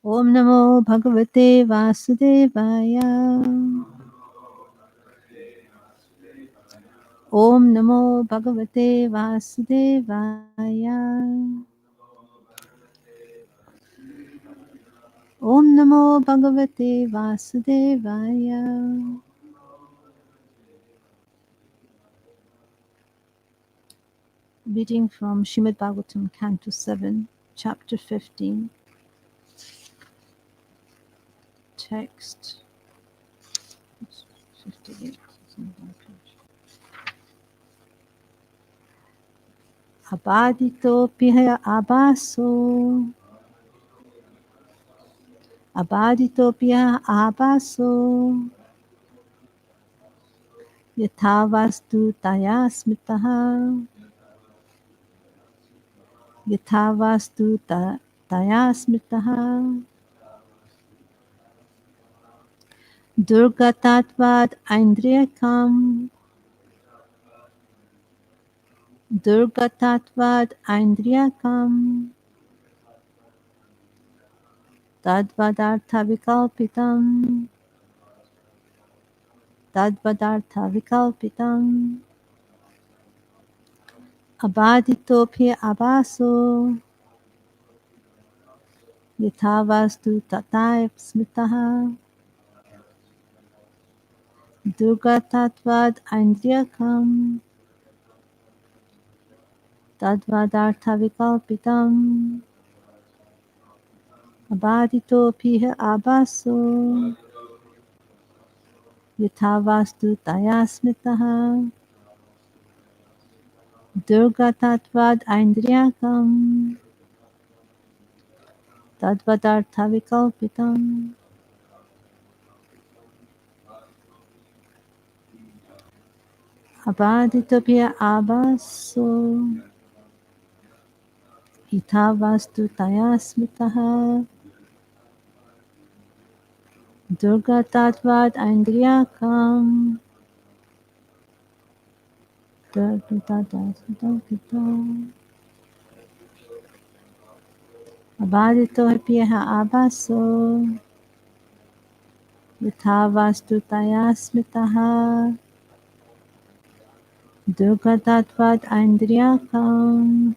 Om Namo Bhagavate Vasudevaya. Om Namo Bhagavate Vasudevaya. Om Namo Bhagavate Vasudevaya. Reading from Srimad Bhagavatam, Canto 7, Chapter 15. Text 58. Abadito piha abaso. Abadito piha abaso. Yatavastu taya smitaha. Yatavastu taya smitaha. Durgatatvad aindriyakam. Durgatatvad aindriyakam. Tadvadartha vikalpitam. Tadvadartha vikalpitam. Abaditophi abaso. Yatavastu tatay smitaha. Durgatatvad aindriyakam. Tadvadartha vikalpitam. Abaditophi abaso. Yatavastu taya smitaha. Durgatatvad aindriyakam. Tadvadartha vikalpitam. Abaditophi abaso. Yatavastu taya smitaha. Durgatatvad aindriyakam. Abaditophi abaso. Yatavastu taya smitaha. Durgatatvad aindriyakam.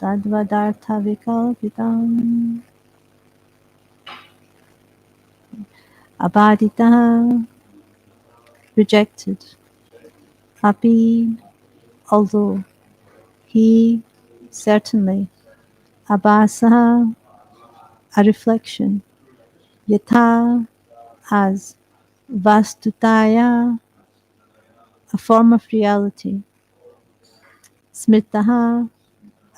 Tadvadartha vikalpitam. Abadita, rejected. Api, although. He, certainly. Abhasa, a reflection. Yatha, as. Vastutaya, a form of reality. Smritaha,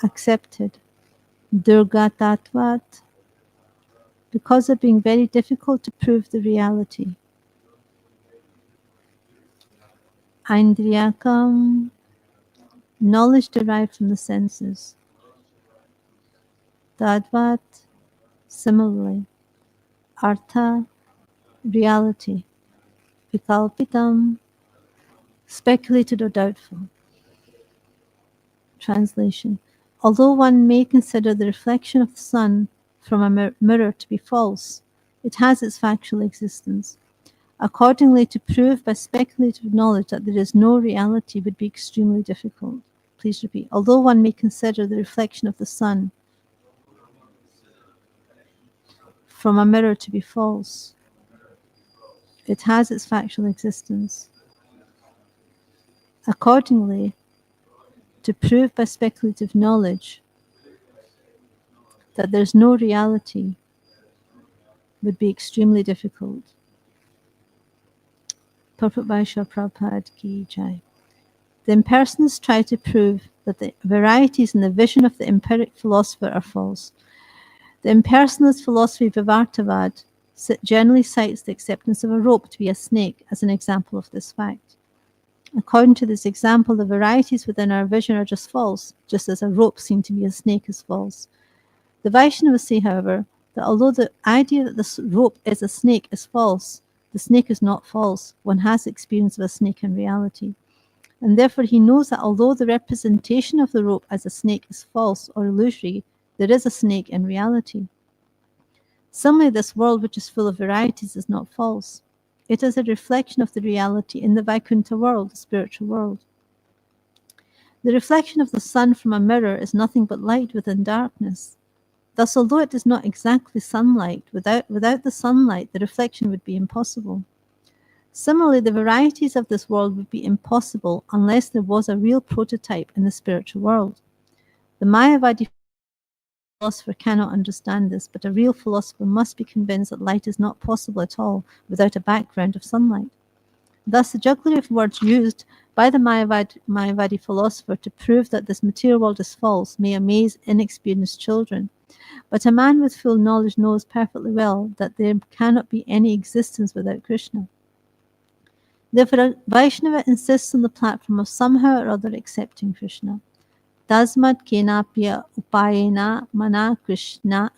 accepted. Durgatatvat, because of being very difficult to prove the reality. Aindriyakam, knowledge derived from the senses. Tadvat, similarly. Artha, reality. Vikalpitam, speculated or doubtful. Translation. Although one may consider the reflection of the sun from a mirror to be false, it has its factual existence. Accordingly, to prove by speculative knowledge that there is no reality would be extremely difficult. Please repeat. Although one may consider the reflection of the sun from a mirror to be false, it has its factual existence. Accordingly, to prove by speculative knowledge that there is no reality would be extremely difficult. Purport by Srila Prabhupada Ki Jai. The impersonalists try to prove that the varieties in the vision of the empiric philosopher are false. The impersonalist philosophy Vivartavad generally cites the acceptance of a rope to be a snake as an example of this fact. According to this example, the varieties within our vision are just false, just as a rope seen to be a snake is false. The Vaishnavas say, however, that although the idea that this rope is a snake is false, the snake is not false. One has experience of a snake in reality. And therefore he knows that although the representation of the rope as a snake is false or illusory, there is a snake in reality. Similarly, this world, which is full of varieties, is not false. It is a reflection of the reality in the Vaikuntha world, the spiritual world. The reflection of the sun from a mirror is nothing but light within darkness. Thus, although it is not exactly sunlight, without the sunlight, the reflection would be impossible. Similarly, the varieties of this world would be impossible unless there was a real prototype in the spiritual world. The Mayavadi philosopher cannot understand this, but a real philosopher must be convinced that light is not possible at all without a background of sunlight. Thus, the jugglery of words used by the Mayavadi philosopher to prove that this material world is false may amaze inexperienced children. But a man with full knowledge knows perfectly well that there cannot be any existence without Krishna. Therefore, a Vaishnava insists on the platform of somehow or other accepting Krishna. Tasmat kenapya upayena mana Krishne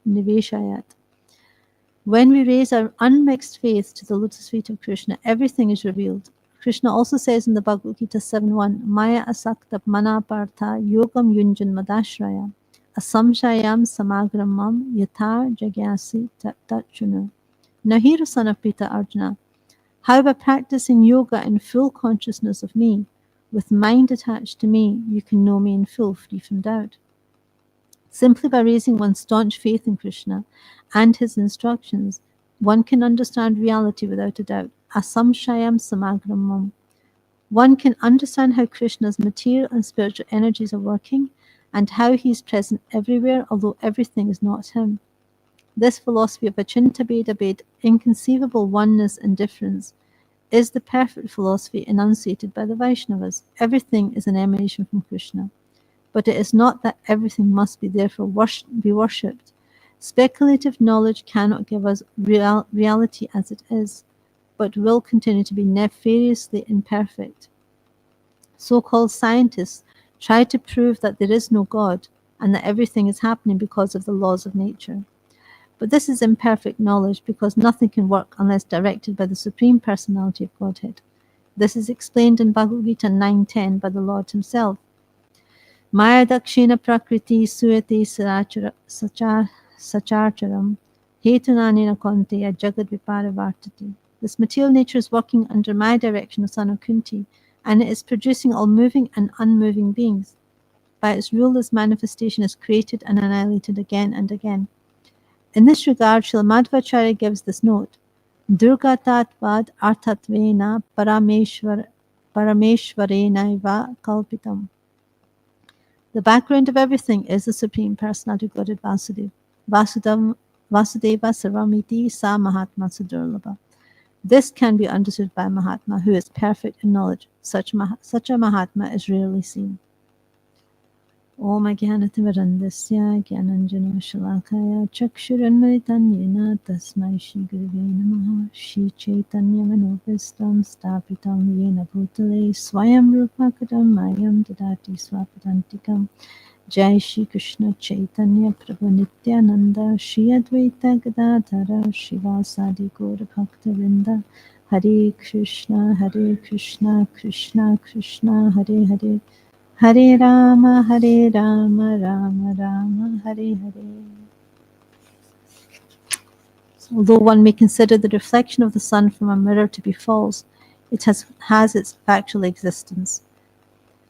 niveshayat. When we raise our unmixed faith to the lotus feet of Krishna, everything is revealed. Krishna also says in the Bhagavad Gita 7.1, Maya asakta mana partha yogam yunjan madashraya asamshayam samagramam yatha jagyasi tatchunu. Now hear, O son of Pita Arjuna, how by practicing yoga in full consciousness of me, with mind attached to me, you can know me in full, free from doubt. Simply by raising one's staunch faith in Krishna and his instructions, one can understand reality without a doubt. Asamshayam samagramam. One can understand how Krishna's material and spiritual energies are working and how he is present everywhere, although everything is not him. This philosophy of Achinta Bheda Bhed, inconceivable oneness and difference, is the perfect philosophy enunciated by the Vaishnavas. Everything is an emanation from Krishna. But it is not that everything must be therefore be worshipped. Speculative knowledge cannot give us reality as it is, but will continue to be nefariously imperfect. So-called scientists try to prove that there is no God and that everything is happening because of the laws of nature. But this is imperfect knowledge because nothing can work unless directed by the Supreme Personality of Godhead. This is explained in Bhagavad Gita 9.10 by the Lord himself. Maya dakshina prakriti suyate sacharcharam hetunanina konteya jagad viparivartati. This material nature is working under my direction, O son of Kunti, and it is producing all moving and unmoving beings. By its rule, this manifestation is created and annihilated again and again. In this regard, Srila Madhvacharya gives this note: Durgatatvad artatvena parameshvarenaiva kalpitam. The background of everything is the Supreme Personality of Godhead Vasudeva. Vasudeva Sarvamiti Sa Mahatma Sudurlabha. This can be understood by a Mahatma who is perfect in knowledge. Such a Mahatma is rarely seen. Om Jnanatimidandasya Jnananjana Shalakaya Chakshuranmritanyena Tasmai Shri Gurave Namaha Shri Chaitanya Manovistam Stapitam Yena Bhutale Swayam Rupakadam Mayam Dadati Swapadantikam Jai Shri Krishna Chaitanya Prabhu Nityananda Shri Advaita Gadadhara Shivasadi Gaura Bhaktavinda Hare Krishna Krishna Krishna Hare Hare Hare Rama, Rama Rama, Hare Hare. Although one may consider the reflection of the sun from a mirror to be false, it has its factual existence.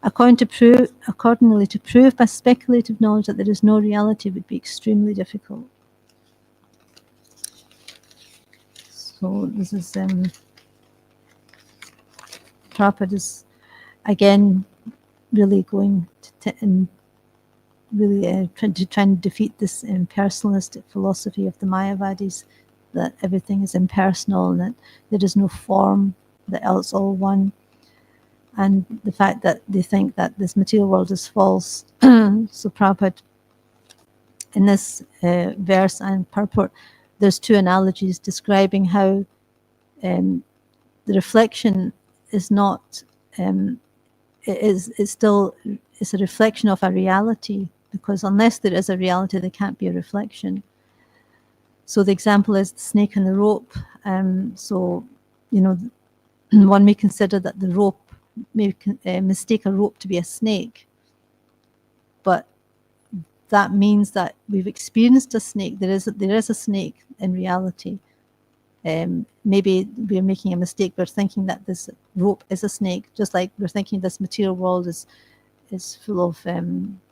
Accordingly, to prove by speculative knowledge that there is no reality would be extremely difficult. So this is Prabhupada is again really going and really trying to defeat this impersonalistic philosophy of the Mayavadis, that everything is impersonal and that there is no form, that it's all one, and the fact that they think that this material world is false. So Prabhupada, in this verse and purport, there's two analogies describing how the reflection is not it's a reflection of a reality, because unless there is a reality, there can't be a reflection. So the example is the snake and the rope. So, one may consider that the rope may mistake a rope to be a snake, but that means that we've experienced a snake. There is a snake in reality. Maybe we're making a mistake. We're thinking that this rope is a snake, just like we're thinking this material world is full of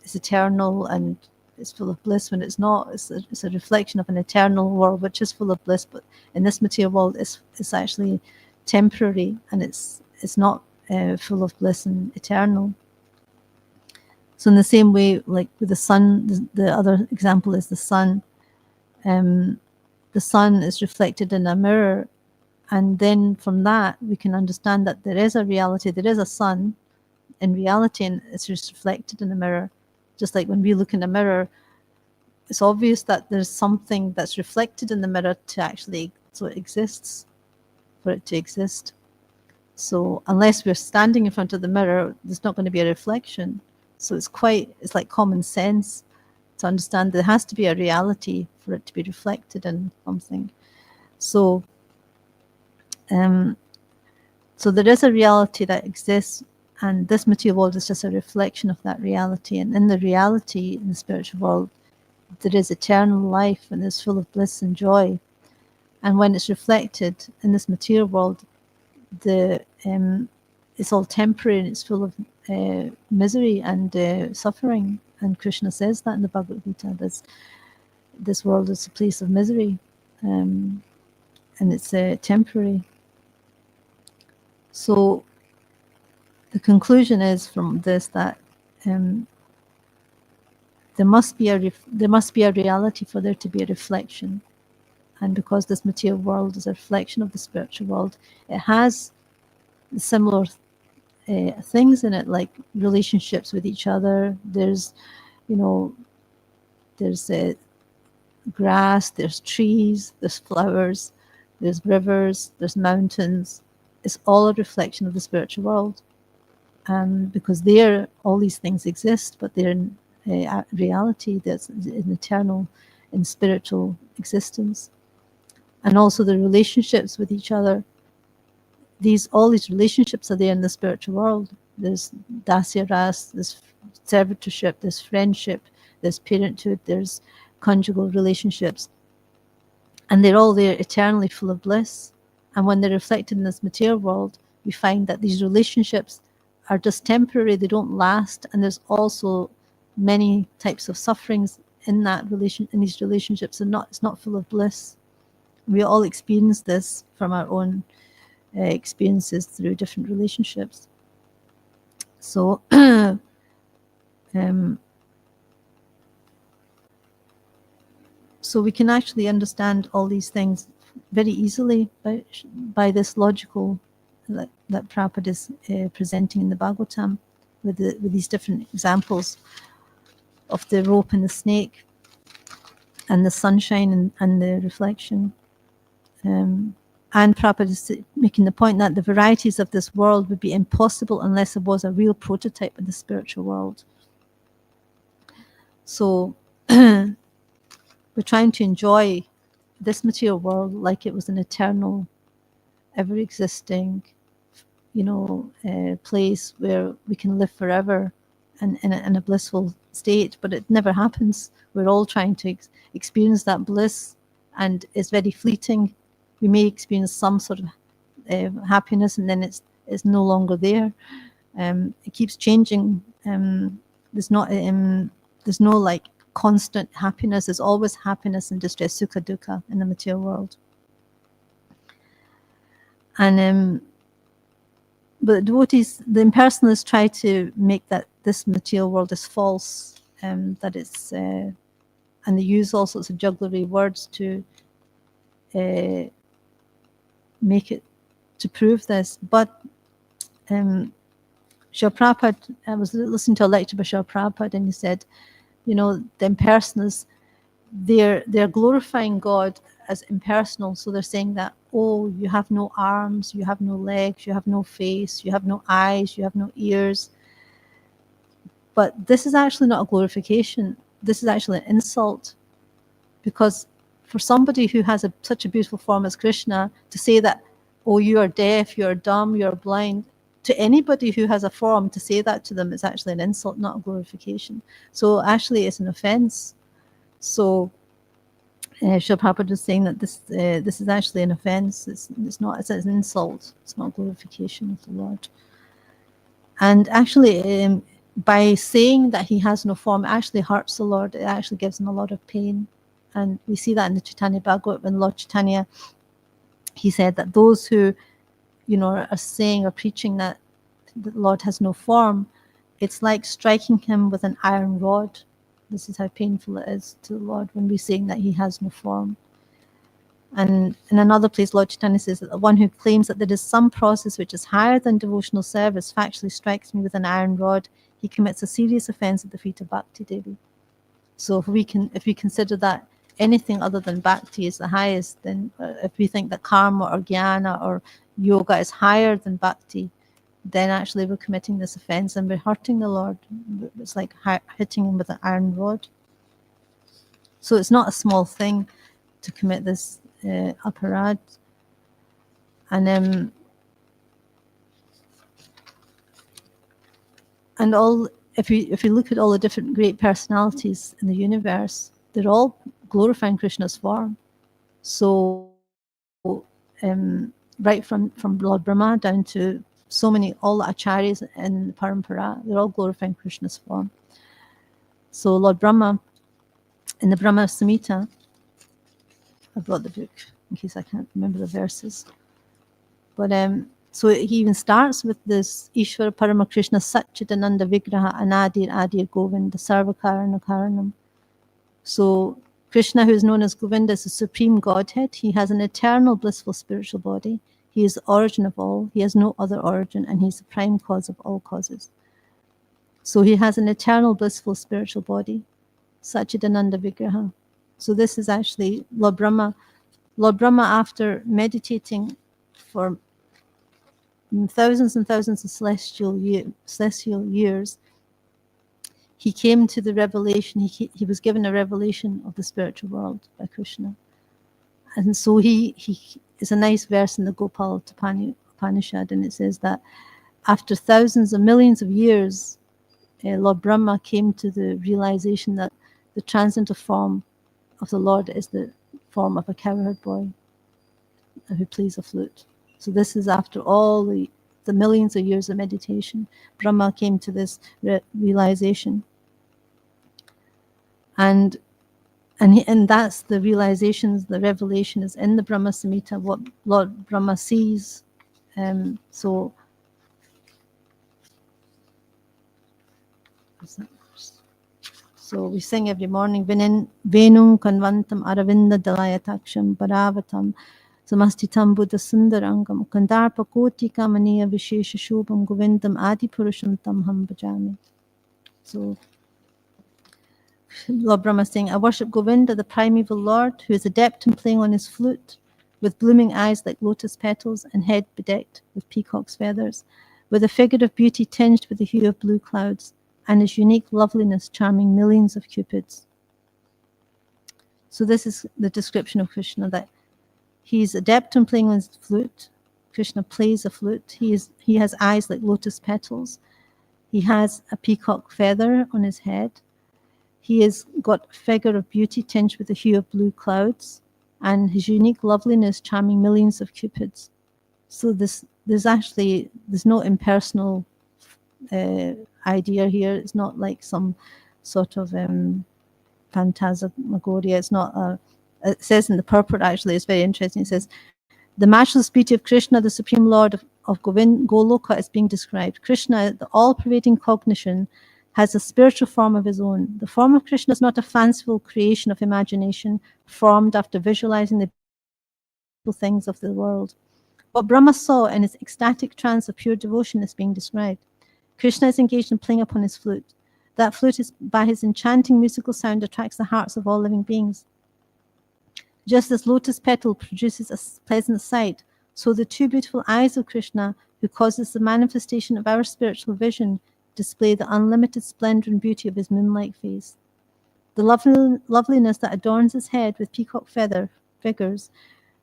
is eternal and it's full of bliss, when it's not. It's a reflection of an eternal world which is full of bliss, but in this material world it's actually temporary, and it's not full of bliss and eternal. So in the same way, like with the sun, the other example is the sun. The sun is reflected in a mirror, and then from that we can understand that there is a reality, there is a sun in reality, and it's just reflected in the mirror. Just like when we look in a mirror, it's obvious that there's something that's reflected in the mirror to actually, so it exists, for it to exist. So unless we're standing in front of the mirror, there's not going to be a reflection. So it's like common sense to understand there has to be a reality for it to be reflected in something. So so there is a reality that exists, and this material world is just a reflection of that reality. And in the reality, in the spiritual world, there is eternal life, and it's full of bliss and joy. And when it's reflected in this material world, it's all temporary, and it's full of misery and suffering. And Krishna says that in the Bhagavad Gita, this world is a place of misery, and it's temporary. So the conclusion is from this that there must be a reality for there to be a reflection. And because this material world is a reflection of the spiritual world, it has similar things in it, like relationships with each other. There's grass, there's trees, there's flowers, there's rivers, there's mountains. It's all a reflection of the spiritual world, because there all these things exist, but they're in reality. That's an eternal and spiritual existence. And also the relationships with each other. All these relationships are there in the spiritual world. There's dasi, there's servitorship, there's friendship, there's parenthood, there's conjugal relationships, and they're all there eternally full of bliss. And when they're reflected in this material world, we find that these relationships are just temporary, they don't last, and there's also many types of sufferings in these relationships, and it's not full of bliss. We all experience this from our own experiences through different relationships. So so we can actually understand all these things very easily by this logical that Prabhupada is presenting in the Bhagavatam, with these different examples of the rope and the snake and the sunshine and the reflection. And Prabhupada is making the point that the varieties of this world would be impossible unless there was a real prototype of the spiritual world. So we're trying to enjoy this material world like it was an eternal, ever-existing, place where we can live forever and in a blissful state, but it never happens. We're all trying to experience that bliss, and it's very fleeting. We may experience some sort of happiness, and then it's no longer there. It keeps changing. There's no like constant happiness. There's always happiness and distress, sukha dukkha, in the material world. And but devotees, the impersonalists, try to make that this material world is false, that it's and they use all sorts of jugglery words to make it, to prove this. But Srila Prabhupada, I was listening to a lecture by Srila Prabhupada, and he said, the impersonalists, they're glorifying God as impersonal. So they're saying that, oh, you have no arms, you have no legs, you have no face, you have no eyes, you have no ears. But this is actually not a glorification. This is actually an insult, because for somebody who has such a beautiful form as Krishna, to say that, oh, you are deaf, you are dumb, you are blind, to anybody who has a form, to say that to them is actually an insult, not a glorification. So actually it's an offense. So Srila Prabhupada is saying that this is actually an offense. It's not. It's an insult. It's not glorification of the Lord. And actually, by saying that he has no form, it actually hurts the Lord. It actually gives him a lot of pain. And we see that in the Chaitanya Bhagavatam, when Lord Chaitanya, he said that those who, are saying or preaching that the Lord has no form, it's like striking him with an iron rod. This is how painful it is to the Lord when we're saying that he has no form. And in another place, Lord Chaitanya says that the one who claims that there is some process which is higher than devotional service factually strikes me with an iron rod. He commits a serious offense at the feet of Bhakti Devi. So if we consider that anything other than Bhakti is the highest, then if we think that karma or jnana or yoga is higher than Bhakti, then actually we're committing this offense and we're hurting the Lord. It's like hitting him with an iron rod. So it's not a small thing to commit this aparad. And all, if you look at all the different great personalities in the universe, they're all glorifying Krishna's form. So right from Lord Brahma down to so many, all the acharyas in the parampara, they're all glorifying Krishna's form. So Lord Brahma, in the Brahma Samhita, I brought the book in case I can't remember the verses, but so he even starts with this Ishvara Parama Krishna Satchitananda Vigraha Anadir Adir Govinda Sarvakarana Karanam. So Krishna, who is known as Govinda, is the supreme Godhead. He has an eternal blissful spiritual body. He is the origin of all. He has no other origin, and he's the prime cause of all causes. So he has an eternal blissful spiritual body, Satchitananda Vigraha. So this is actually Lord Brahma. Lord Brahma, after meditating for thousands and thousands of celestial years, he came to the revelation. He was given a revelation of the spiritual world by Krishna. And so he it's a nice verse in the Gopal Upanishad, and it says that after thousands of millions of years, Lord Brahma came to the realization that the transcendental form of the Lord is the form of a cowherd boy who plays a flute. So this is after all the millions of years of meditation. Brahma came to this realization. And that's the realizations, the revelation is in the Brahma Samhita, what Lord Brahma sees. So we sing every morning, Venum Kanvantam Aravinda Dalayataksham Bharavatam Samastitam Buddha Sundarangam Kandarpa Koti Kamaniya Vishesha Shobham Govindam Adi Purusham Tam Ham Bhajami. So Lord Brahma is saying, I worship Govinda, the primeval Lord, who is adept in playing on his flute, with blooming eyes like lotus petals and head bedecked with peacock's feathers, with a figure of beauty tinged with the hue of blue clouds, and his unique loveliness charming millions of cupids. So this is the description of Krishna, that he is adept in playing on his flute. Krishna plays a flute. He has eyes like lotus petals. He has a peacock feather on his head. He has got a figure of beauty tinged with the hue of blue clouds, and his unique loveliness charming millions of cupids. So there's no impersonal idea here. It's not like some sort of phantasmagoria. It's not it says in the purport, actually, it's very interesting. It says, the matchless beauty of Krishna, the supreme lord of Goloka, is being described. Krishna, the all-pervading cognition, has a spiritual form of his own. The form of Krishna is not a fanciful creation of imagination formed after visualizing the beautiful things of the world. What Brahma saw in his ecstatic trance of pure devotion is being described. Krishna is engaged in playing upon his flute. That flute, is by his enchanting musical sound, attracts the hearts of all living beings. Just as lotus petal produces a pleasant sight, so the two beautiful eyes of Krishna, who causes the manifestation of our spiritual vision, display the unlimited splendor and beauty of his moonlight face. The loveliness that adorns his head with peacock feather figures,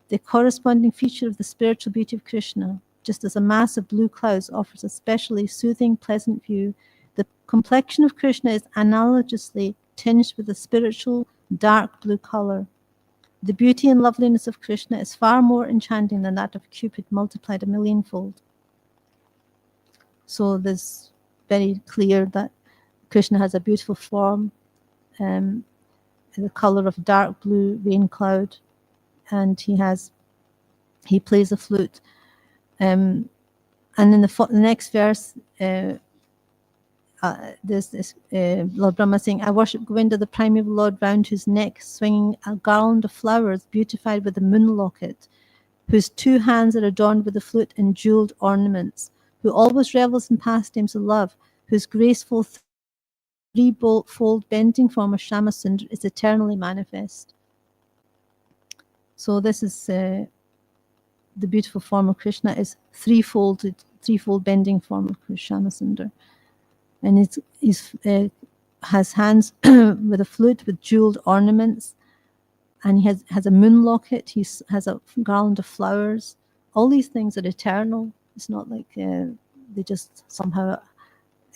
the corresponding feature of the spiritual beauty of Krishna, just as a mass of blue clouds offers a specially soothing, pleasant view, the complexion of Krishna is analogously tinged with a spiritual, dark blue color. The beauty and loveliness of Krishna is far more enchanting than that of Cupid multiplied a millionfold. So there's very clear that Krishna has a beautiful form, the color of dark blue rain cloud, and he plays a flute. And in the next verse, there's this Lord Brahma saying, I worship Govinda, the primeval Lord, round whose neck swinging a garland of flowers beautified with a moon locket, whose 2 hands are adorned with the flute and jeweled ornaments, who always revels in pastimes of love, whose graceful threefold bending form of Shyamasundar is eternally manifest. So this is the beautiful form of Krishna is threefold bending form of Shyamasundar. And he has hands with a flute with jeweled ornaments, and he has a moon locket, he has a garland of flowers. All these things are eternal. It's not like they just somehow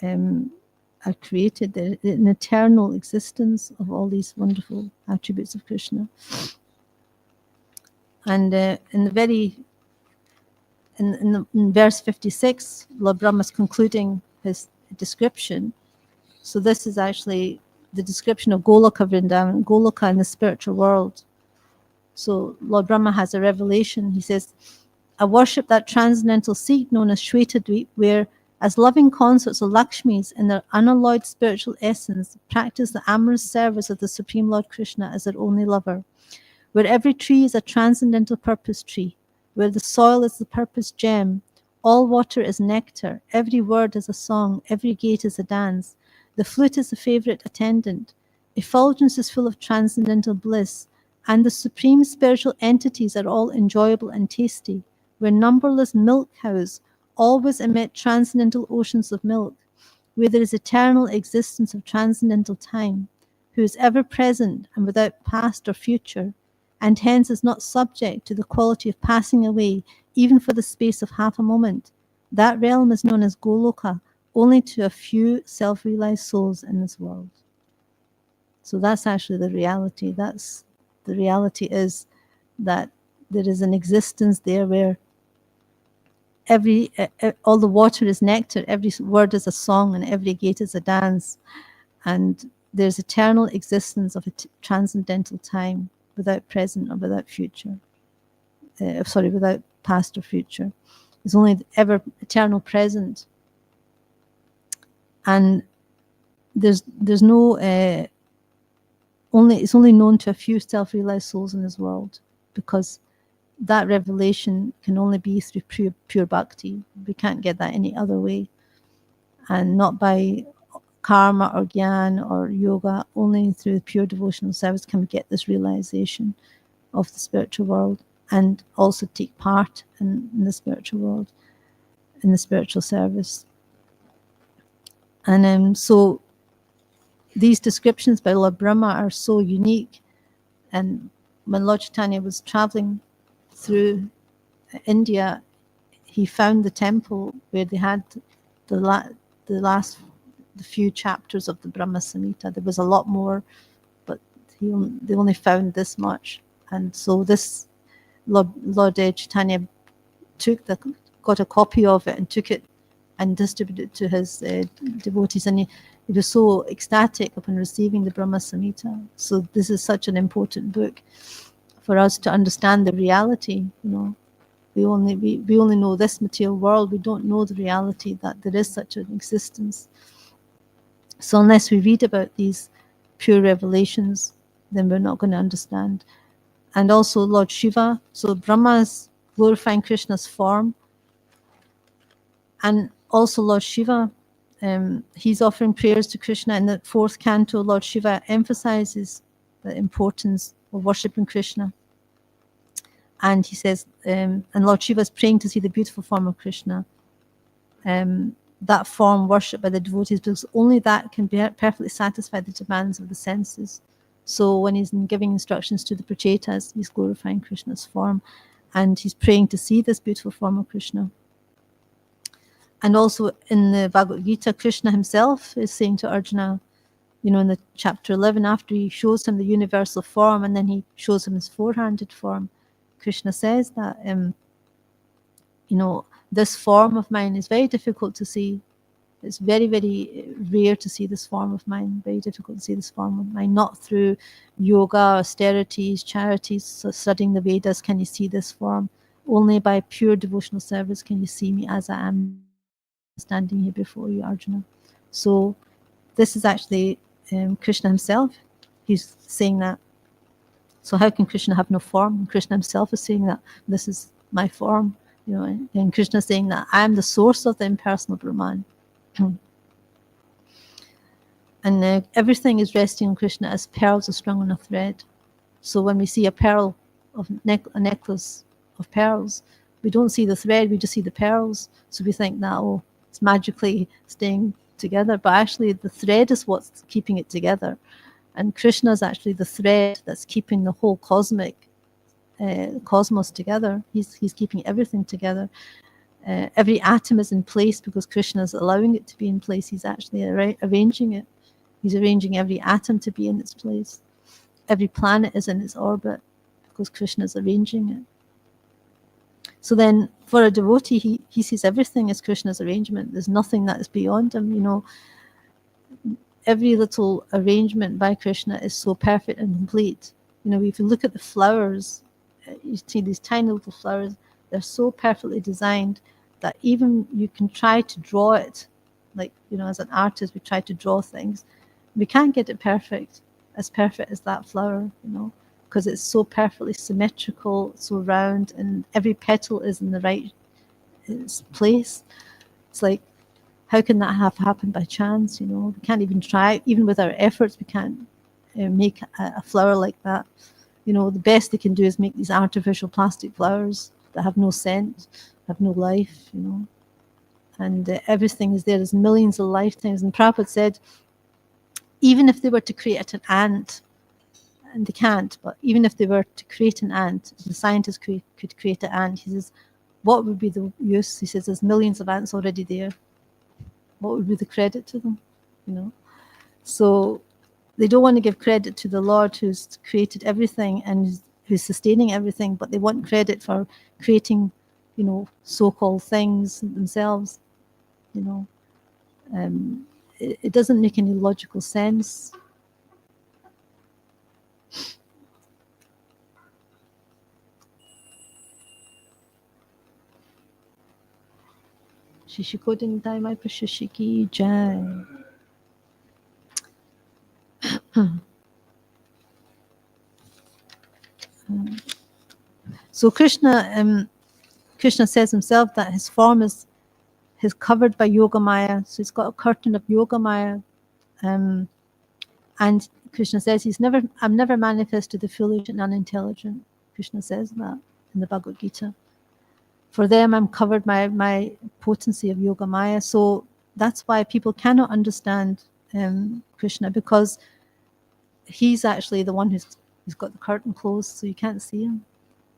are created. They're an eternal existence of all these wonderful attributes of Krishna. And in verse 56, Lord Brahma is concluding his description. So this is actually the description of Goloka Vrindavan, Goloka in the spiritual world. So Lord Brahma has a revelation. He says, I worship that transcendental seat known as Shwetadweep, where, as loving consorts of Lakshmis in their unalloyed spiritual essence, practice the amorous service of the Supreme Lord Krishna as their only lover, where every tree is a transcendental purpose tree, where the soil is the purpose gem, all water is nectar, every word is a song, every gait is a dance, the flute is the favorite attendant, effulgence is full of transcendental bliss, and the supreme spiritual entities are all enjoyable and tasty, where numberless milk cows always emit transcendental oceans of milk, where there is eternal existence of transcendental time, who is ever present and without past or future, and hence is not subject to the quality of passing away even for the space of half a moment. That realm is known as Goloka only to a few self-realized souls in this world. So that's actually the reality. The reality is that there is an existence there where all the water is nectar, every word is a song, and every gait is a dance, and there's eternal existence of a transcendental time without present or without future. Without past or future. It's only ever eternal present, and there's no it's only known to a few self-realized souls in this world, because that revelation can only be through pure bhakti. We can't get that any other way, and not by karma or jnana or yoga. Only through pure devotional service can we get this realization of the spiritual world and also take part in the spiritual world, in the spiritual service. And so these descriptions by Lord Brahma are so unique. And when Lord Chaitanya was traveling through India, he found the temple where they had the few chapters of the Brahma Samhita. There was a lot more, but they only found this much. And so this Lord Chaitanya got a copy of it and took it and distributed it to his devotees, and he was so ecstatic upon receiving the Brahma Samhita. So this is such an important book for us to understand the reality. We only know this material world. We don't know the reality that there is such an existence. So unless we read about these pure revelations, then we're not going to understand. And also Lord Shiva. So Brahma is glorifying Krishna's form, and also Lord Shiva, he's offering prayers to Krishna. In the 4th canto, Lord Shiva emphasizes the importance of worshipping Krishna. And he says, and Lord Shiva is praying to see the beautiful form of Krishna. That form worshipped by the devotees, because only that can perfectly satisfy the demands of the senses. So when he's giving instructions to the prachetas, he's glorifying Krishna's form, and he's praying to see this beautiful form of Krishna. And also in the Bhagavad Gita, Krishna himself is saying to Arjuna, in the chapter 11, after he shows him the universal form and then he shows him his four-handed form, Krishna says that, this form of mine is very difficult to see. It's very, very rare to see this form of mine, very difficult to see this form of mine. Not through yoga, austerities, charities, so studying the Vedas can you see this form. Only by pure devotional service can you see me as I am standing here before you, Arjuna. So this is actually Krishna himself. He's saying that. So how can Krishna have no form? And Krishna himself is saying that this is my form. And Krishna is saying that I am the source of the impersonal Brahman. And everything is resting on Krishna as pearls are strung on a thread. So when we see a pearl of a necklace of pearls, we don't see the thread, we just see the pearls. So we think that, it's magically staying together. But actually the thread is what's keeping it together. And Krishna is actually the thread that's keeping the whole cosmos together. He's keeping everything together. Every atom is in place because Krishna is allowing it to be in place. He's actually arranging it. He's arranging every atom to be in its place. Every planet is in its orbit because Krishna is arranging it. So then for a devotee, he sees everything as Krishna's arrangement. There's nothing that is beyond him. Every little arrangement by Krishna is so perfect and complete. If you look at the flowers, you see these tiny little flowers, they're so perfectly designed that even you can try to draw it. Like, as an artist, we try to draw things. We can't get it perfect as that flower, because it's so perfectly symmetrical, so round, and every petal is in the right place. It's like, how can that have happened by chance? We can't even try. Even with our efforts, we can't make a flower like that. The best they can do is make these artificial plastic flowers that have no scent, have no life, and everything is there. There's millions of lifetimes. And Prabhupada said, even if they were to create an ant, and they can't, but even if they were to create an ant, the scientists could create an ant. He says, what would be the use? He says, there's millions of ants already there. What would be the credit to them? So they don't want to give credit to the Lord who's created everything and who's sustaining everything, but they want credit for creating, so-called things themselves. It doesn't make any logical sense. Shishikotin Daimai Prashishiki Jai. So Krishna says himself that his form is covered by Yoga Maya. So he's got a curtain of Yoga Maya. And Krishna says I'm never manifest to the foolish and unintelligent. Krishna says that in the Bhagavad Gita. For them, I'm covered by my potency of Yoga Maya. So that's why people cannot understand Krishna, because he's actually the one who's got the curtain closed, so you can't see him.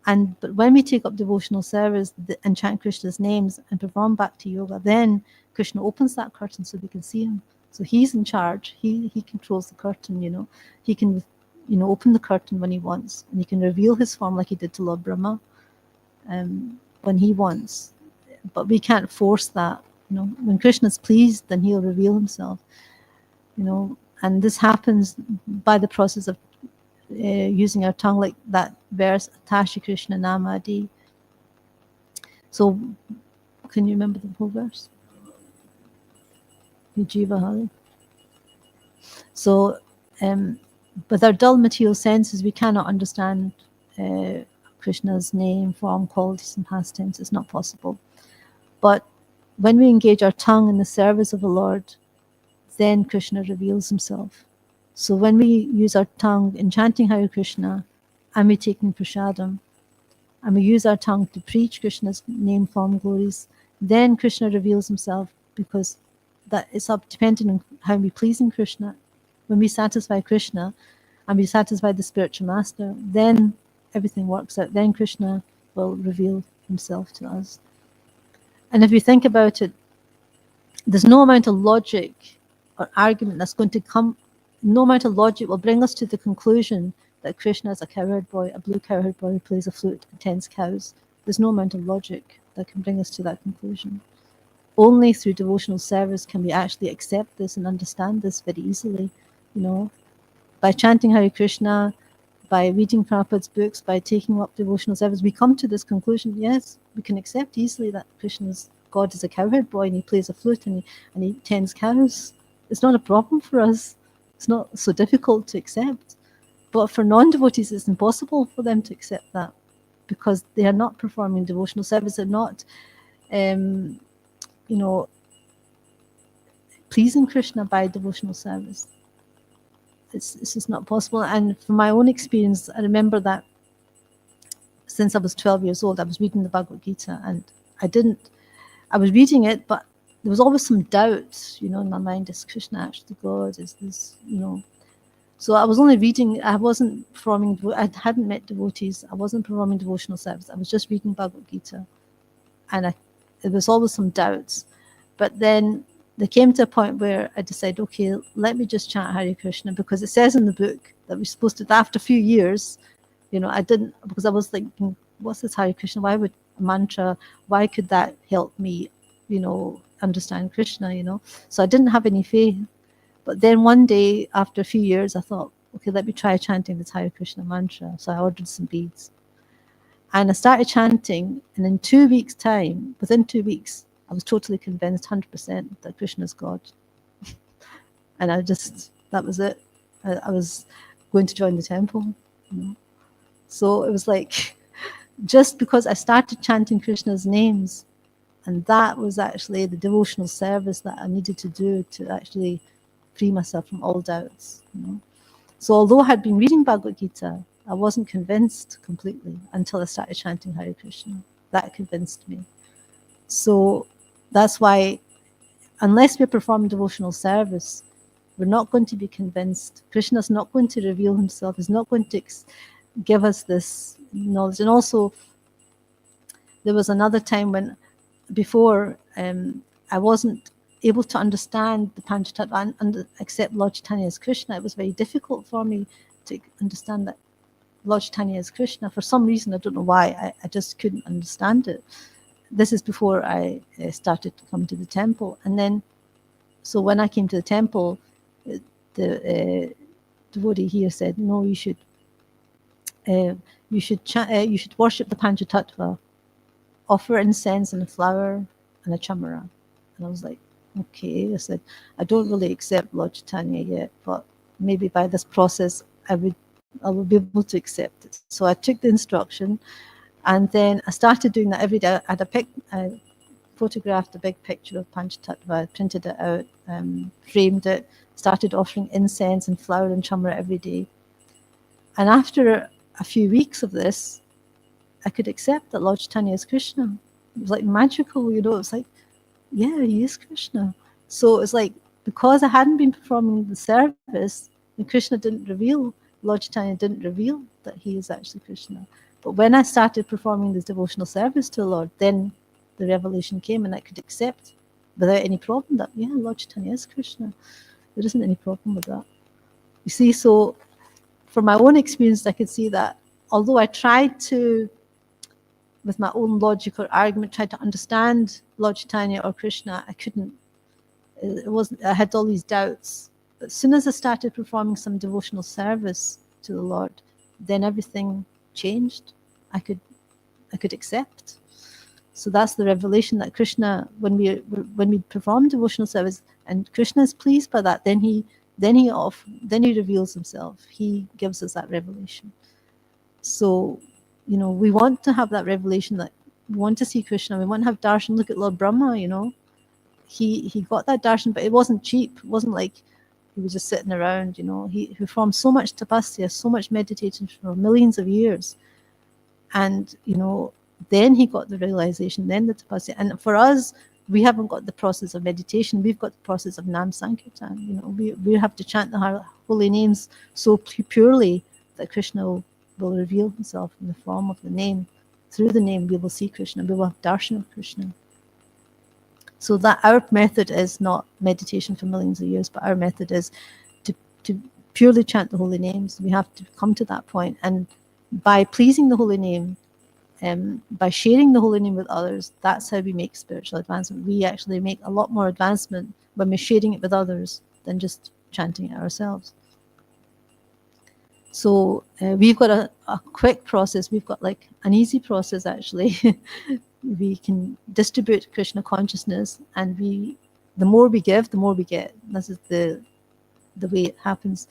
But when we take up devotional service and chant Krishna's names and perform Bhakti Yoga, then Krishna opens that curtain so we can see him. So he's in charge. He controls the curtain. He can open the curtain when he wants, and he can reveal his form like he did to Lord Brahma when he wants. But we can't force that. When Krishna's pleased, then he'll reveal himself. And this happens by the process of using our tongue, like that verse, Tashi Krishna Namadi. So, can you remember the whole verse? Jiva Hari. So, with our dull material senses, we cannot understand Krishna's name, form, qualities, and past tense. It's not possible. But when we engage our tongue in the service of the Lord, then Krishna reveals himself. So when we use our tongue in chanting Hare Krishna, and we take prasadam, and we use our tongue to preach Krishna's name, form, glories, then Krishna reveals himself, because that is up depending on how we pleasing Krishna. When we satisfy Krishna and we satisfy the spiritual master, then everything works out. Then Krishna will reveal himself to us. And if you think about it, there's no amount of logic or argument that's going to come, no amount of logic will bring us to the conclusion that Krishna is a cowherd boy, a blue cowherd boy who plays a flute and tends cows. There's no amount of logic that can bring us to that conclusion. Only through devotional service can we actually accept this and understand this very easily. You know, by chanting Hare Krishna, by reading Prabhupada's books, by taking up devotional service, we come to this conclusion, yes, we can accept easily that Krishna's God is a cowherd boy and he plays a flute and he tends cows. It's not a problem for us. It's not so difficult to accept. But for non-devotees, it's impossible for them to accept that because they are not performing devotional service. They're not, pleasing Krishna by devotional service. It's just not possible. And from my own experience, I remember that since I was 12 years old, I was reading the Bhagavad Gita, and I was reading it, but there was always some doubt, in my mind, is Krishna actually God? Is this, So I was only reading, I wasn't performing, I hadn't met devotees, I wasn't performing devotional service, I was just reading Bhagavad Gita. And there was always some doubts. But then there came to a point where I decided, okay, let me just chant Hare Krishna, because it says in the book that we're supposed to, after a few years, I didn't, because I was thinking, what's this Hare Krishna? Why would a mantra, why could that help me, understand Krishna, So I didn't have any faith. But then one day, after a few years, I thought, okay, let me try chanting this Hare Krishna mantra. So I ordered some beads. And I started chanting, and in 2 weeks' time, within 2 weeks, I was totally convinced 100% that Krishna is God. And that was it. I was going to join the temple. So it was like, just because I started chanting Krishna's names, and that was actually the devotional service that I needed to do to actually free myself from all doubts. So although I had been reading Bhagavad Gita, I wasn't convinced completely until I started chanting Hare Krishna. That convinced me. So that's why, unless we're performing devotional service, we're not going to be convinced. Krishna's not going to reveal himself. He's not going to give us this knowledge. And also, there was another time when, before, I wasn't able to understand the Panchatattva and accept Lord Chaitanya as Krishna. It was very difficult for me to understand that Lord Chaitanya is Krishna. For some reason, I don't know why, I just couldn't understand it. This is before I started to come to the temple. And then, so when I came to the temple, the devotee here said, no, you should worship the Panchatattva, offer incense and a flower and a chamara. And I was like, okay. I said, I don't really accept Lord Chaitanya yet, but maybe by this process, I will be able to accept it. So I took the instruction, and then I started doing that every day. I photographed a big picture of Panchatattva, printed it out, framed it, started offering incense and flower and chamara every day. And after a few weeks of this, I could accept that Lord Chaitanya is Krishna. It was like magical, it was like, yeah, he is Krishna. So it's like, because I hadn't been performing the service, and Krishna didn't reveal, Lord Chaitanya didn't reveal that he is actually Krishna. But when I started performing this devotional service to the Lord, then the revelation came, and I could accept without any problem that, yeah, Lord Chaitanya is Krishna. There isn't any problem with that. You see, so from my own experience, I could see that although I tried to, with my own logic or argument, try to understand Lord Chaitanya or Krishna, I couldn't. I had all these doubts. But as soon as I started performing some devotional service to the Lord, then everything changed. I could accept. So that's the revelation that Krishna, when we perform devotional service, and Krishna is pleased by that, then he reveals himself. He gives us that revelation. So, we want to have that revelation, that we want to see Krishna. We want to have darshan. Look at Lord Brahma, he got that darshan, but it wasn't cheap. It wasn't like he was just sitting around, He performed so much tapasya, so much meditation for millions of years. And, then he got the realization, then the tapasya. And for us, we haven't got the process of meditation. We've got the process of Nam Sankirtan. We have to chant the holy names so purely that Krishna will reveal himself in the form of the name. Through the name, we will see Krishna. We will have darshan of Krishna. So that our method is not meditation for millions of years, but our method is to purely chant the holy names. We have to come to that point, and by pleasing the holy name, by sharing the holy name with others, that's how we make spiritual advancement. We actually make a lot more advancement when we're sharing it with others than just chanting it ourselves. So we've got a quick process. We've got like an easy process, actually. We can distribute Krishna consciousness, and the more we give, the more we get. This is the way it happens.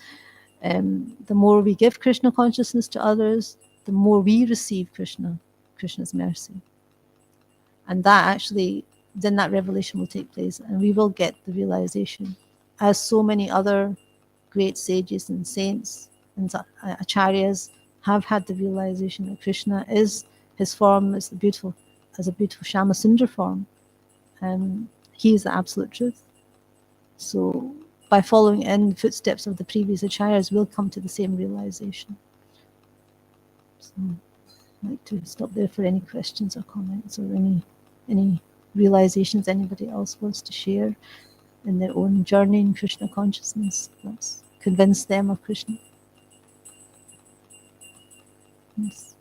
The more we give Krishna consciousness to others, the more we receive Krishna's mercy. And that actually, then that revelation will take place, and we will get the realization, as so many other great sages and saints and acharyas have had the realization that Krishna is, his form is as a beautiful Shama Sundar form. He is the absolute truth. So by following in the footsteps of the previous acharyas, we'll come to the same realization. So I'd like to stop there for any questions or comments, or any realizations anybody else wants to share in their own journey in Krishna consciousness. Let's convince them of Krishna. Yes.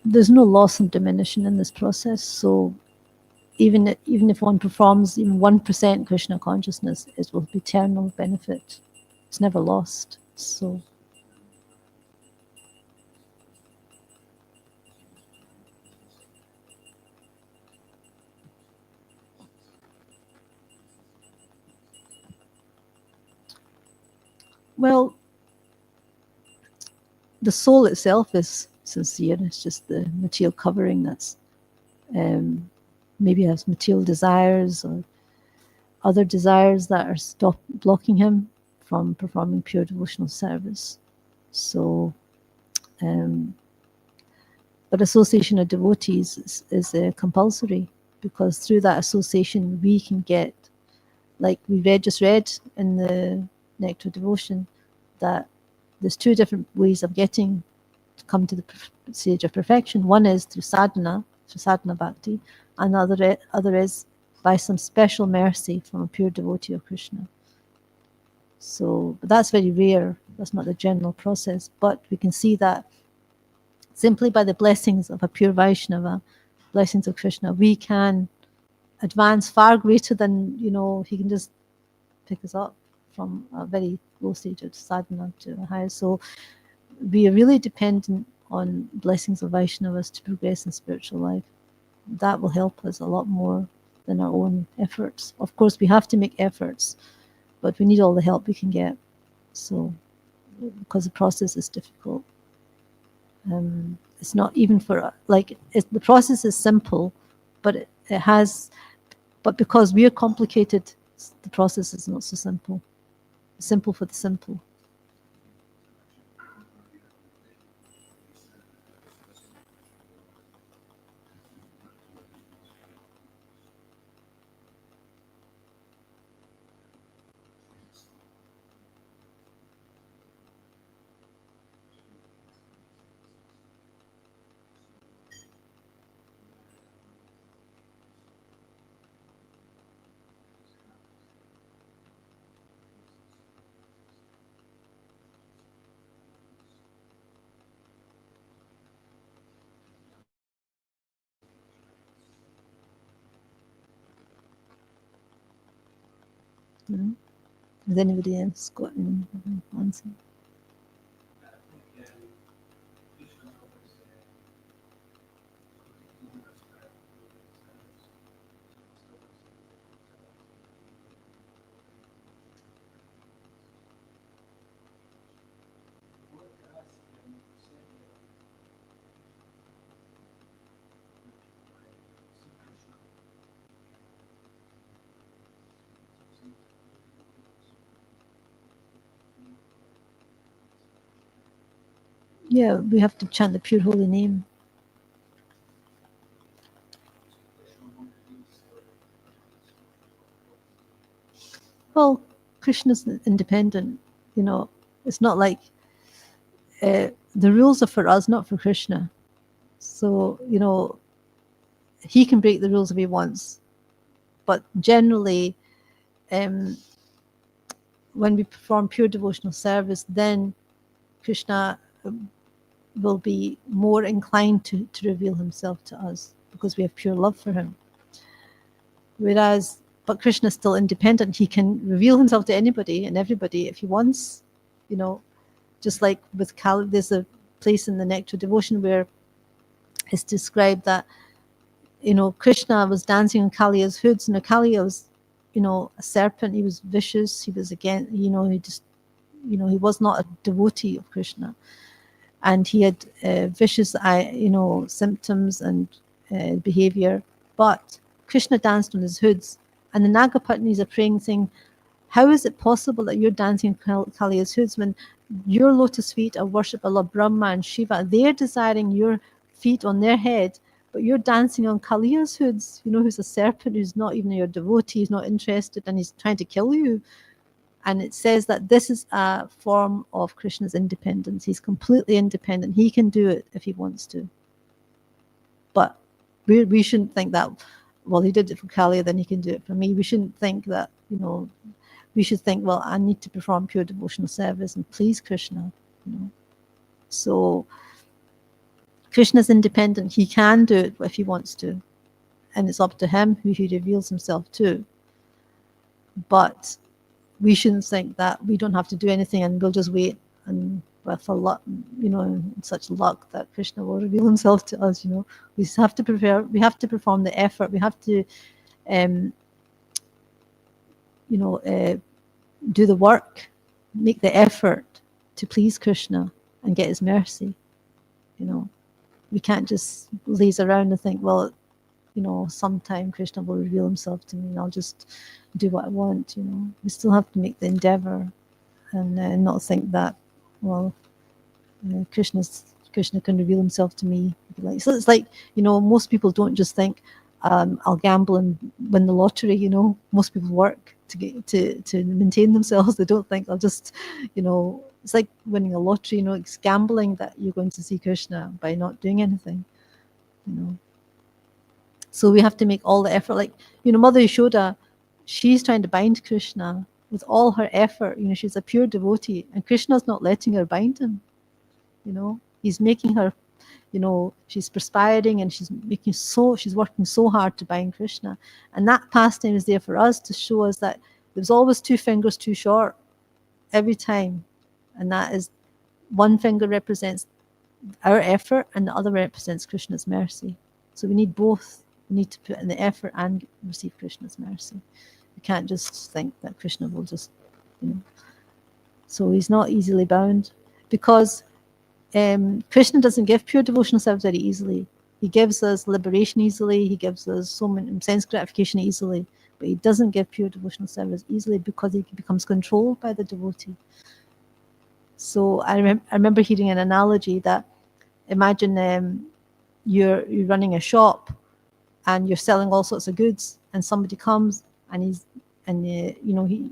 There's no loss and diminution in this process. So even if one performs even 1% Krishna consciousness, it will be eternal benefit. It's never lost. So well, the soul itself is sincere. It's just the material covering that's maybe has material desires or other desires that are blocking him from performing pure devotional service. So, but association of devotees is compulsory, because through that association we can get, like we just read in the Nectar Devotion, that there's two different ways of getting to come to the stage of perfection. One is through sadhana bhakti, and the other is by some special mercy from a pure devotee of Krishna. So, but that's very rare. That's not the general process. But we can see that simply by the blessings of a pure Vaishnava, blessings of Krishna, we can advance far greater than, he can just pick us up from a very low stage of sadhana to a higher. So we are really dependent on blessings of Vaishnavas to progress in spiritual life. That will help us a lot more than our own efforts. Of course, we have to make efforts, but we need all the help we can get. So, because the process is difficult. It's not even for, the process is simple, but but because we are complicated, the process is not so simple. It's simple for the simple. Has anybody else got any answer? Yeah, we have to chant the pure holy name. well, Krishna's independent. It's not like the rules are for us, not for Krishna. So, he can break the rules if he wants. But generally, when we perform pure devotional service, then Krishna will be more inclined to reveal himself to us because we have pure love for him. But Krishna is still independent. He can reveal himself to anybody and everybody if he wants. Just like with Kali, there's a place in the Nectar Devotion where it's described that, Krishna was dancing on Kaliya's hoods, and Kaliya was, a serpent. He was vicious. He was he was not a devotee of Krishna. And he had vicious, symptoms and behavior. But Krishna danced on his hoods. And the Nagapatnis are praying, saying, how is it possible that you're dancing on Kaliya's hoods when your lotus feet are worshipped by Lord Brahma and Shiva? They're desiring your feet on their head, but you're dancing on Kaliya's hoods, who's a serpent, who's not even your devotee, he's not interested, and he's trying to kill you. And it says that this is a form of Krishna's independence. He's completely independent. He can do it if he wants to. But we shouldn't think that, well, he did it for Kaliya, then he can do it for me. We shouldn't think that, we should think, well, I need to perform pure devotional service and please Krishna. So Krishna's independent. He can do it if he wants to. And it's up to him who he reveals himself to. But we shouldn't think that we don't have to do anything and we'll just wait and for luck, such luck that Krishna will reveal himself to us. We have to prepare. We have to perform the effort. We have to, do the work, make the effort to please Krishna and get his mercy. We can't just laze around and think, well, sometime Krishna will reveal himself to me and I'll just do what I want. We still have to make the endeavor and not think that, well, Krishna can reveal himself to me. So it's like, most people don't just think, I'll gamble and win the lottery. Most people work to maintain themselves. They don't think I'll just, it's like winning a lottery. It's gambling that you're going to see Krishna by not doing anything. So we have to make all the effort. Like, Mother Yashoda, she's trying to bind Krishna with all her effort. She's a pure devotee, and Krishna's not letting her bind him. He's making her, she's perspiring and she's working so hard to bind Krishna. And that pastime is there for us to show us that there's always two fingers too short every time. And that is, one finger represents our effort and the other represents Krishna's mercy. So we need both. We need to put in the effort and receive Krishna's mercy. We can't just think that Krishna will just, So he's not easily bound, because Krishna doesn't give pure devotional service very easily. He gives us liberation easily. He gives us so many sense gratification easily, but he doesn't give pure devotional service easily because he becomes controlled by the devotee. So I remember hearing an analogy that, imagine you're running a shop and you're selling all sorts of goods, and somebody comes and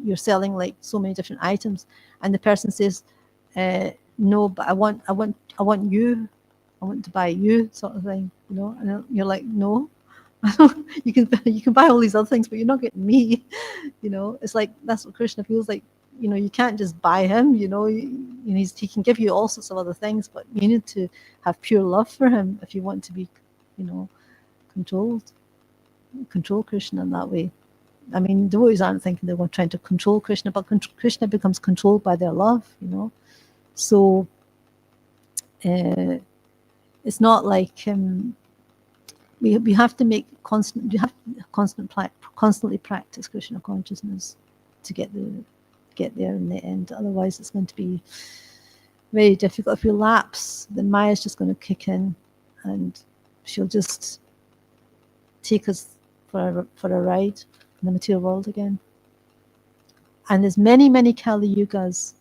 you're selling like so many different items, and the person says, no, but I want you. I want to buy you, sort of thing, And you're like, no, you can buy all these other things, but you're not getting me. It's like that's what Krishna feels like. You can't just buy him. He can give you all sorts of other things, but you need to have pure love for him if you want to be, control Krishna in that way. I mean, devotees aren't thinking they were trying to control Krishna, but Krishna becomes controlled by their love. So it's not like we have to make constantly practice Krishna consciousness to get there in the end. Otherwise, it's going to be very difficult. If we lapse, then Maya's just going to kick in, and she'll just take us for a ride in the material world again. And there's many Kali Yugas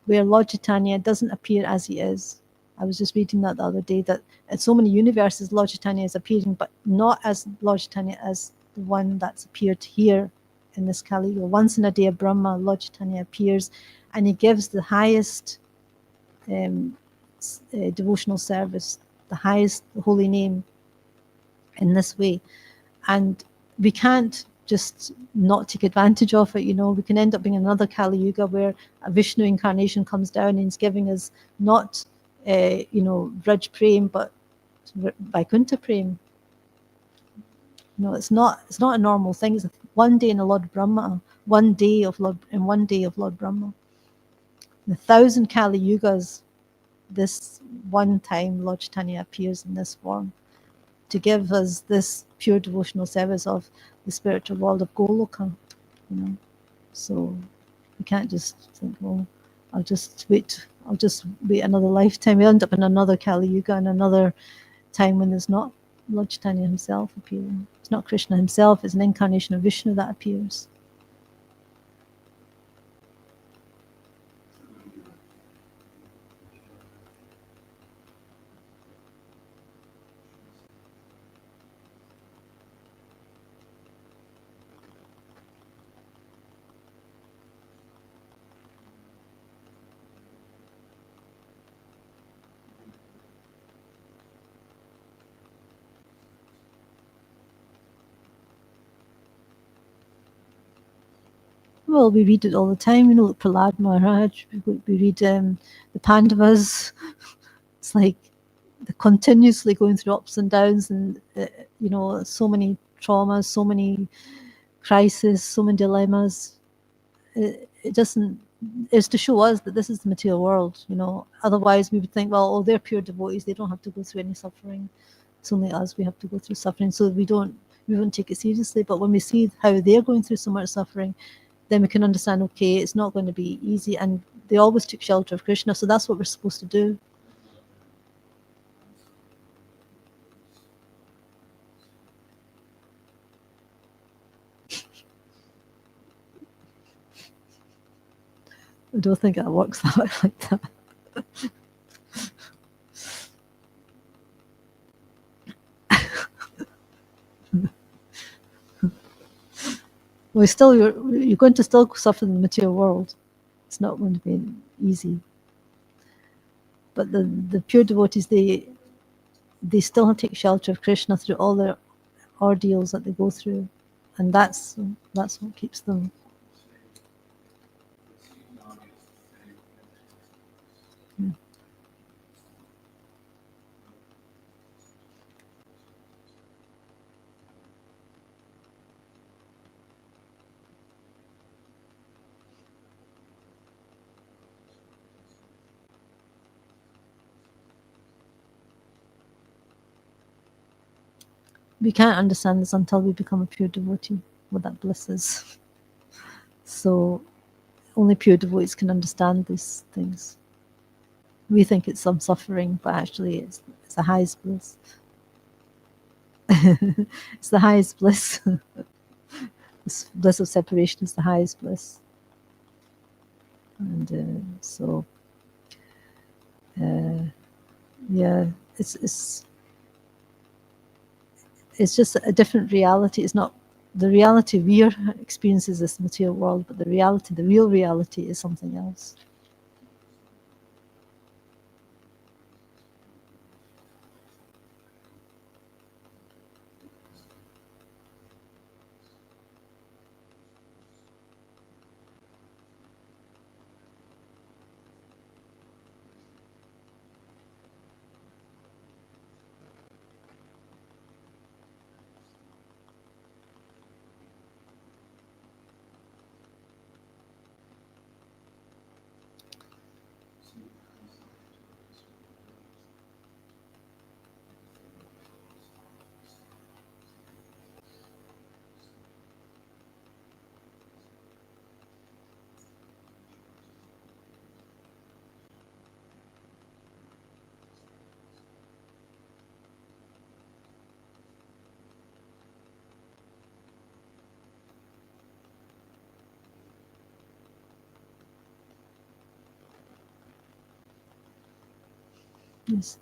where Lord Chaitanya doesn't appear as he is. I was just reading that the other day, that in so many universes Lord Chaitanya is appearing, but not as Lord Chaitanya as the one that's appeared here in this Kali Yuga. Once in a day of Brahma, Lord Chaitanya appears, and he gives the highest devotional service, the highest holy name in this way. And we can't just not take advantage of it. We can end up being another Kali Yuga where a Vishnu incarnation comes down and is giving us not Vraj Prem, but Vaikuntha Prem. It's not a normal thing. It's one day in the Lord Brahma, one day of Lord Brahma. In 1,000 Kali Yugas, this one time Lord Chaitanya appears in this form to give us this pure devotional service of the spiritual world of Goloka. So we can't just think, well, I'll just wait another lifetime. We end up in another Kali Yuga and another time when there's not Lord Chaitanya himself appearing. It's not Krishna himself, it's an incarnation of Vishnu that appears. Well, we read it all the time. Like Prahlad Maharaj, we read the Pandavas. It's like they're continuously going through ups and downs, and so many traumas, so many crises, so many dilemmas. It doesn't. It's to show us that this is the material world. Otherwise we would think, well, they're pure devotees. They don't have to go through any suffering. It's only us, we have to go through suffering. So we won't take it seriously. But when we see how they're going through so much suffering, then we can understand, okay, it's not going to be easy. And they always took shelter of Krishna. So that's what we're supposed to do. I don't think that works that way like that. Well, you're going to still suffer in the material world. It's not going to be easy. But the pure devotees, they still take shelter of Krishna through all their ordeals that they go through, and that's what keeps them. Yeah. We can't understand this until we become a pure devotee, what that bliss is. So only pure devotees can understand these things. We think it's some suffering, but actually it's the highest bliss. It's the highest bliss. This bliss of separation is the highest bliss. And so yeah, it's just a different reality. It's not the reality we are experiencing this material world, but the real reality is something else. Yes.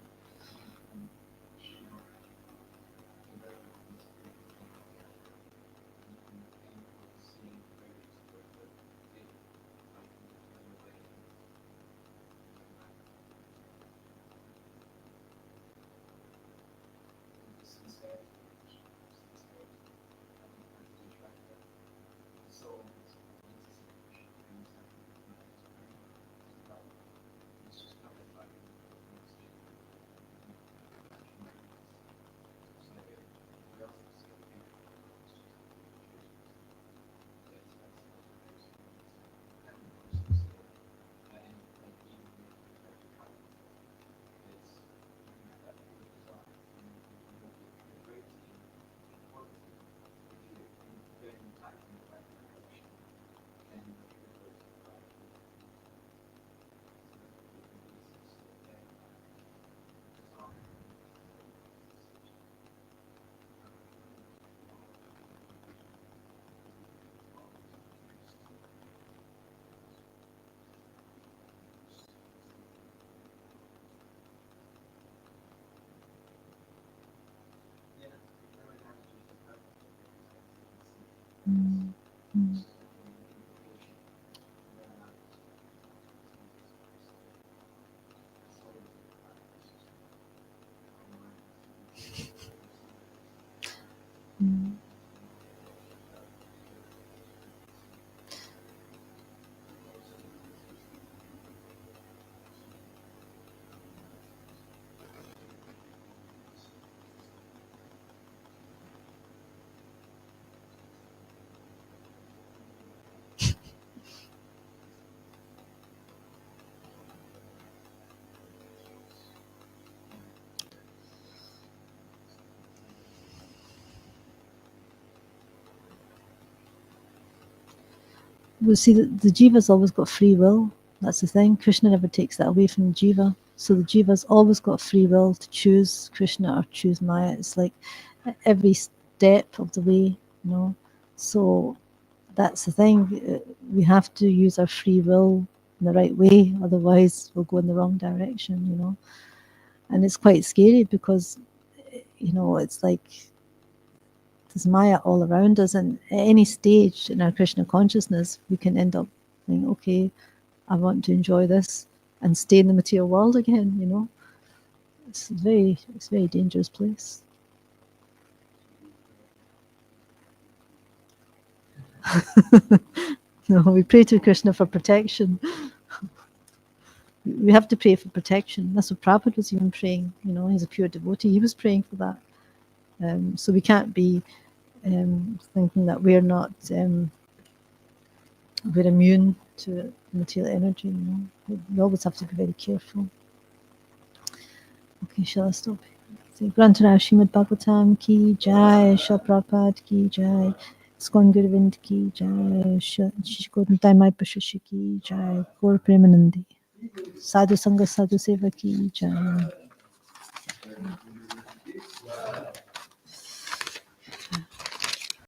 we see that the jiva's always got free will. That's the thing. Krishna never takes that away from the jiva. So the jiva's always got free will to choose Krishna or choose Maya. It's like every step of the way, you know. So that's the thing. We have to use our free will in the right way, otherwise we'll go in the wrong direction, you know. And it's quite scary because, you know, it's like there's Maya all around us, and at any stage in our Krishna consciousness, we can end up thinking, okay, I want to enjoy this and stay in the material world again, you know. It's a very dangerous place. No, we pray to Krishna for protection. We have to pray for protection. That's what Prabhupada was even praying. You know, he's a pure devotee. He was praying for that. So we can't be thinking that we're not we're immune to material energy. You know, we always have to be very careful. Okay, shall I stop? Grantara Srimad Bhagavatam ki jai, Shri Prabhupada ki jai, Iskon Gurvind ki jai, Shishkotan Taimai Pashashi ki jai, Gaur Premanandi, Sadhu Sangha Sadhu Seva ki jai.